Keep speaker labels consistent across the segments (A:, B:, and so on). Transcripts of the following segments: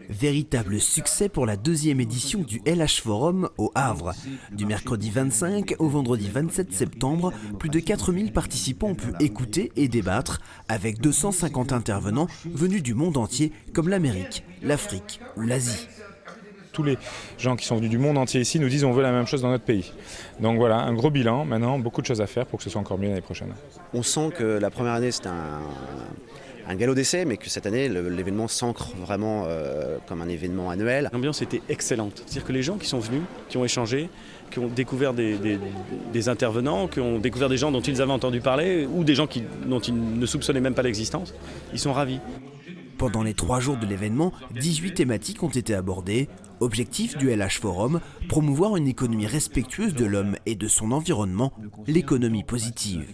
A: Véritable succès pour la deuxième édition du LH Forum au Havre. Du mercredi 25 au vendredi 27 septembre, plus de 4000 participants ont pu écouter et débattre avec 250 intervenants venus du monde entier comme l'Amérique, l'Afrique ou l'Asie.
B: Tous les gens qui sont venus du monde entier ici nous disent on veut la même chose dans notre pays. Donc voilà, un gros bilan, maintenant beaucoup de choses à faire pour que ce soit encore mieux l'année prochaine.
C: On sent que la première année c'était un galop d'essai, mais que cette année l'événement s'ancre vraiment comme un événement annuel.
D: L'ambiance était excellente, c'est-à-dire que les gens qui sont venus, qui ont échangé, qui ont découvert des intervenants, qui ont découvert des gens dont ils avaient entendu parler ou des gens dont ils ne soupçonnaient même pas l'existence, ils sont ravis.
A: Pendant les 3 jours de l'événement, 18 thématiques ont été abordées. Objectif du LH Forum, promouvoir une économie respectueuse de l'homme et de son environnement, l'économie positive.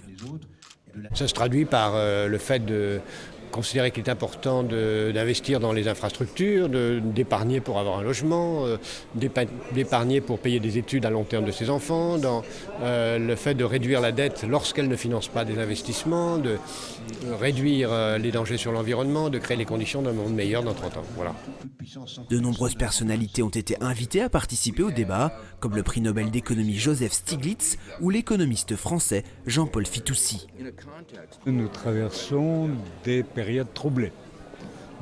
E: Ça se traduit par le fait de considérer qu'il est important d'investir dans les infrastructures, d'épargner pour avoir un logement, d'épargner pour payer des études à long terme de ses enfants, dans le fait de réduire la dette lorsqu'elle ne finance pas des investissements, de réduire les dangers sur l'environnement, de créer les conditions d'un monde meilleur dans 30 ans. Voilà.
A: De nombreuses personnalités ont été invitées à participer au débat, comme le prix Nobel d'économie Joseph Stiglitz ou l'économiste français Jean-Paul Fitoussi.
F: Nous traversons des périodes troublées,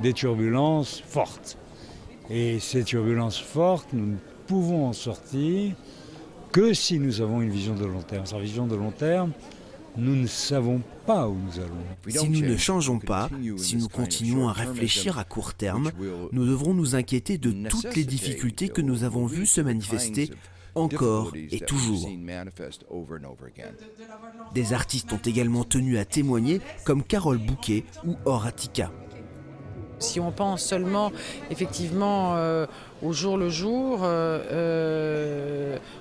F: des turbulences fortes. Et ces turbulences fortes, nous ne pouvons en sortir que si nous avons une vision de long terme. Sans vision de long terme, nous ne savons pas où nous allons.
A: Si nous ne changeons pas, si nous continuons à réfléchir à court terme, nous devrons nous inquiéter de toutes les difficultés que nous avons vues se manifester encore et toujours. Des artistes ont également tenu à témoigner, comme Carole Bouquet ou Horatica.
G: Si on pense seulement effectivement au jour le jour,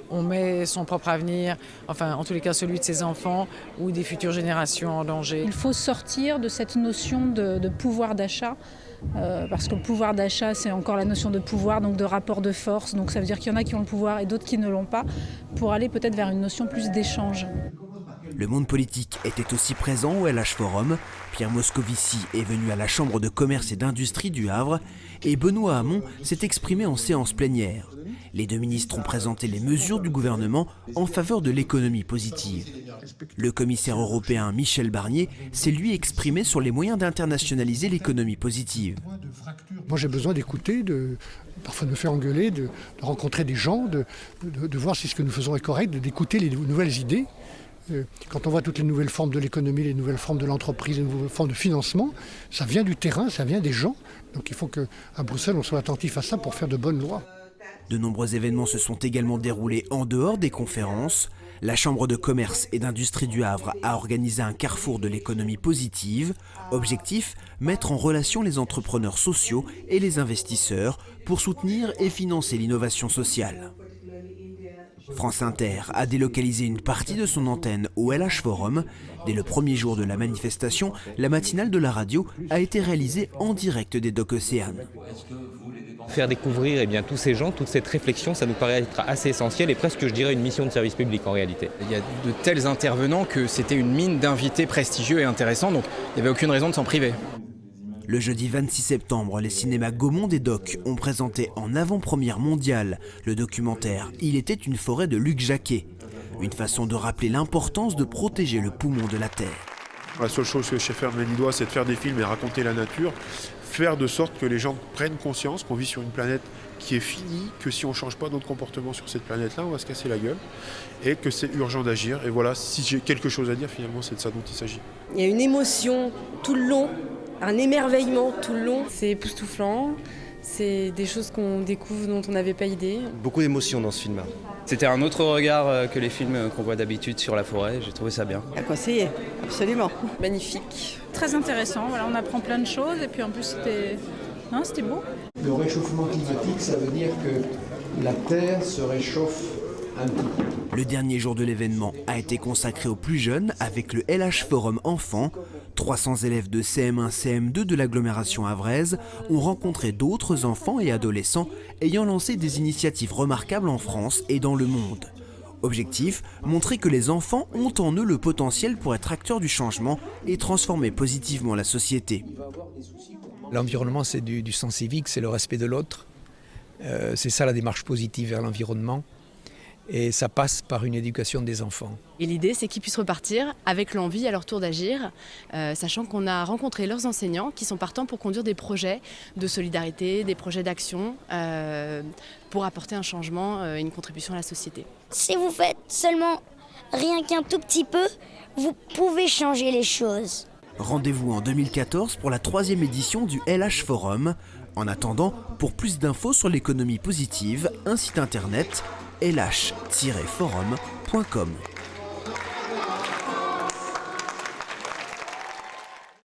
G: on met son propre avenir, enfin en tous les cas celui de ses enfants ou des futures générations en danger.
H: Il faut sortir de cette notion de pouvoir d'achat. Parce que le pouvoir d'achat, c'est encore la notion de pouvoir, donc de rapport de force. Donc ça veut dire qu'il y en a qui ont le pouvoir et d'autres qui ne l'ont pas, pour aller peut-être vers une notion plus d'échange.
A: Le monde politique était aussi présent au LH Forum. Pierre Moscovici est venu à la Chambre de commerce et d'industrie du Havre et Benoît Hamon s'est exprimé en séance plénière. Les 2 ministres ont présenté les mesures du gouvernement en faveur de l'économie positive. Le commissaire européen Michel Barnier s'est lui exprimé sur les moyens d'internationaliser l'économie positive.
I: Moi j'ai besoin d'écouter, parfois de me faire engueuler, de rencontrer des gens, de voir si ce que nous faisons est correct, d'écouter les nouvelles idées. Quand on voit toutes les nouvelles formes de l'économie, les nouvelles formes de l'entreprise, les nouvelles formes de financement, ça vient du terrain, ça vient des gens. Donc il faut qu'à Bruxelles on soit attentif à ça pour faire de bonnes lois.
A: De nombreux événements se sont également déroulés en dehors des conférences. La Chambre de commerce et d'industrie du Havre a organisé un carrefour de l'économie positive. Objectif, mettre en relation les entrepreneurs sociaux et les investisseurs pour soutenir et financer l'innovation sociale. France Inter a délocalisé une partie de son antenne au LH Forum. Dès le premier jour de la manifestation, la matinale de la radio a été réalisée en direct des docks Océane.
J: Faire découvrir tous ces gens, toute cette réflexion, ça nous paraît être assez essentiel et presque, je dirais, une mission de service public en réalité.
K: Il y a de tels intervenants que c'était une mine d'invités prestigieux et intéressants, donc il n'y avait aucune raison de s'en priver.
A: Le jeudi 26 septembre, les cinémas Gaumont des Docks ont présenté en avant-première mondiale le documentaire « Il était une forêt » de Luc Jacquet. Une façon de rappeler l'importance de protéger le poumon de la Terre.
L: La seule chose que je sais faire de mes 10 doigts, c'est de faire des films et raconter la nature. Faire de sorte que les gens prennent conscience qu'on vit sur une planète qui est finie, que si on ne change pas notre comportement sur cette planète-là, on va se casser la gueule, et que c'est urgent d'agir. Et voilà, si j'ai quelque chose à dire, finalement, c'est de ça dont il s'agit.
M: Il y a une émotion tout le long, un émerveillement tout le long.
N: C'est époustouflant, c'est des choses qu'on découvre dont on n'avait pas idée.
C: Beaucoup d'émotions dans ce film-là.
K: C'était un autre regard que les films qu'on voit d'habitude sur la forêt, j'ai trouvé ça bien.
M: À conseiller, absolument.
N: Magnifique.
H: Très intéressant, voilà, on apprend plein de choses et puis en plus c'était beau.
O: Le réchauffement climatique, ça veut dire que la Terre se réchauffe un petit peu.
A: Le dernier jour de l'événement a été consacré aux plus jeunes avec le LH Forum Enfants. 300 élèves de CM1, CM2 de l'agglomération havraise ont rencontré d'autres enfants et adolescents ayant lancé des initiatives remarquables en France et dans le monde. Objectif, montrer que les enfants ont en eux le potentiel pour être acteurs du changement et transformer positivement la société.
P: L'environnement, c'est du sens civique, c'est le respect de l'autre. C'est ça la démarche positive vers l'environnement. Et ça passe par une éducation des enfants.
Q: Et l'idée, c'est qu'ils puissent repartir avec l'envie à leur tour d'agir, sachant qu'on a rencontré leurs enseignants qui sont partants pour conduire des projets de solidarité, des projets d'action, pour apporter un changement et une contribution à la société.
R: Si vous faites seulement rien qu'un tout petit peu, vous pouvez changer les choses.
A: Rendez-vous en 2014 pour la 3e édition du LH Forum. En attendant, pour plus d'infos sur l'économie positive, un site internet lh-forum.com.